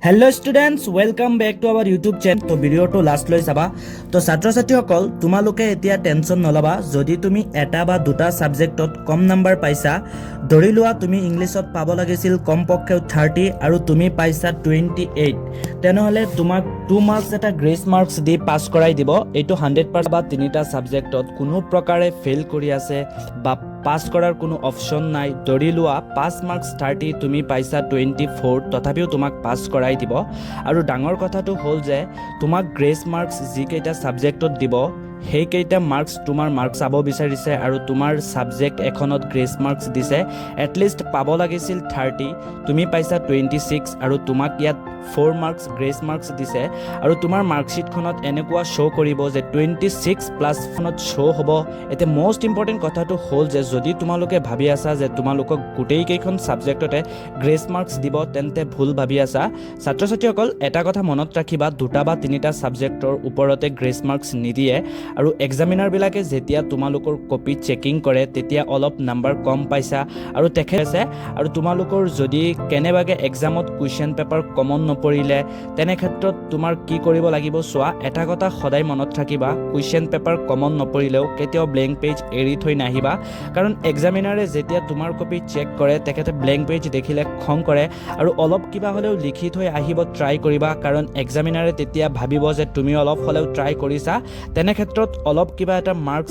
Hello students, welcome back to our YouTube channel. তো ভিডিওটো last লৈ চাবা। তো ছাত্ৰ ছাত্ৰীসকল তোমালোকে এতিয়া টেনচন নলবা যদি তুমি এটা বা দুটা সাবজেক্টত কম নাম্বাৰ পাইছা। ধৰি লোৱা তুমি ইংলিছত পাব লাগিছিল কমপক্ষে 30 আৰু তুমি পাইছা 28, তেনেহলে তোমাক 2 মাৰ্কস এটা গ্ৰেস মাৰ্কস দি পাস কৰাই দিব। এইটো 100% বা তিনিটা সাবজেক্টত কোনো প্ৰকাৰে ফেল কৰি আছে বা পাস কৰাৰ কোনো অপশন নাই। ধৰি লোৱা 5 মাৰ্কস 30 তুমি পাইছা 24, তথাপিও তোমাক পাস কৰাই দিব। আৰু ডাঙৰ কথাটো হ'ল যে তোমাক গ্ৰেস মাৰ্কস যি কেইটা সাবজেক্টত দিব সেই কেইটা মাৰ্কস তোমাৰ মাৰ্কস চাব বিচাৰিছে আৰু তোমাৰ সাবজেক্ট এখনত গ্ৰেস মাৰ্কস দিছে এটলিষ্ট পাব লাগিছিল 30, তুমি পাইছা 26 আৰু তোমাক ইয়াত 4 মাৰ্কস গ্ৰেস মাৰ্কস দিছে আৰু তোমাৰ মাৰ্কশিটখনত এনেকুৱা শো কৰিব যে 26 প্লাস ফোনত শো হ'ব। এতে মোস্ট ইম্পৰ্টেন্ট কথাটো হ'ল যে যদি তোমালোকে ভাবি আছা যে তোমালোকক গোটেই কেইখন সাবজেক্টতে গ্ৰেস মাৰ্কস দিব তেন্তে ভুল ভাবি আছা। ছাত্ৰ ছাত্ৰীসকল এটা কথা মনত ৰাখিবা, দুটা বা তিনিটা সাবজেক্টৰ ওপৰতে গ্ৰেস মাৰ্কস নিদিয়ে আৰু এক্সামিনাৰ বিলাকে যেতিয়া তোমালোকৰ কপি চেকিং কৰে তেতিয়া অলপ নাম্বাৰ কম পাইছা আৰু তেখেতে আৰু তোমালোকৰ যদি কেনেবাকে এক্সামত কুৱেশ্যন পেপাৰ কমন নপৰিলে তেনে ক্ষেত্ৰত তোমাৰ কি কৰিব লাগিব চোৱা। এটা কথা সদায় মনত ৰাখিবা, কুৱেশ্যন পেপাৰ কমন নপৰিলেও কেতিয়াও ব্লেংক পেজ এৰি থৈ নাহিবা, কাৰণ এক্সামিনাৰে যেতিয়া তোমাৰ কপি চেক কৰে তেখেতে ব্লেংক পেজ দেখিলে খং কৰে আৰু অলপ কিবা হ'লেও লিখি থৈ আহিব ট্ৰাই কৰিবা, কাৰণ এক্সামিনাৰে তেতিয়া ভাবিব যে তুমি অলপ হ'লেও ট্ৰাই কৰিছা। তেনে ক্ষেত্ৰত অলপ কিবা এটা মাৰ্কস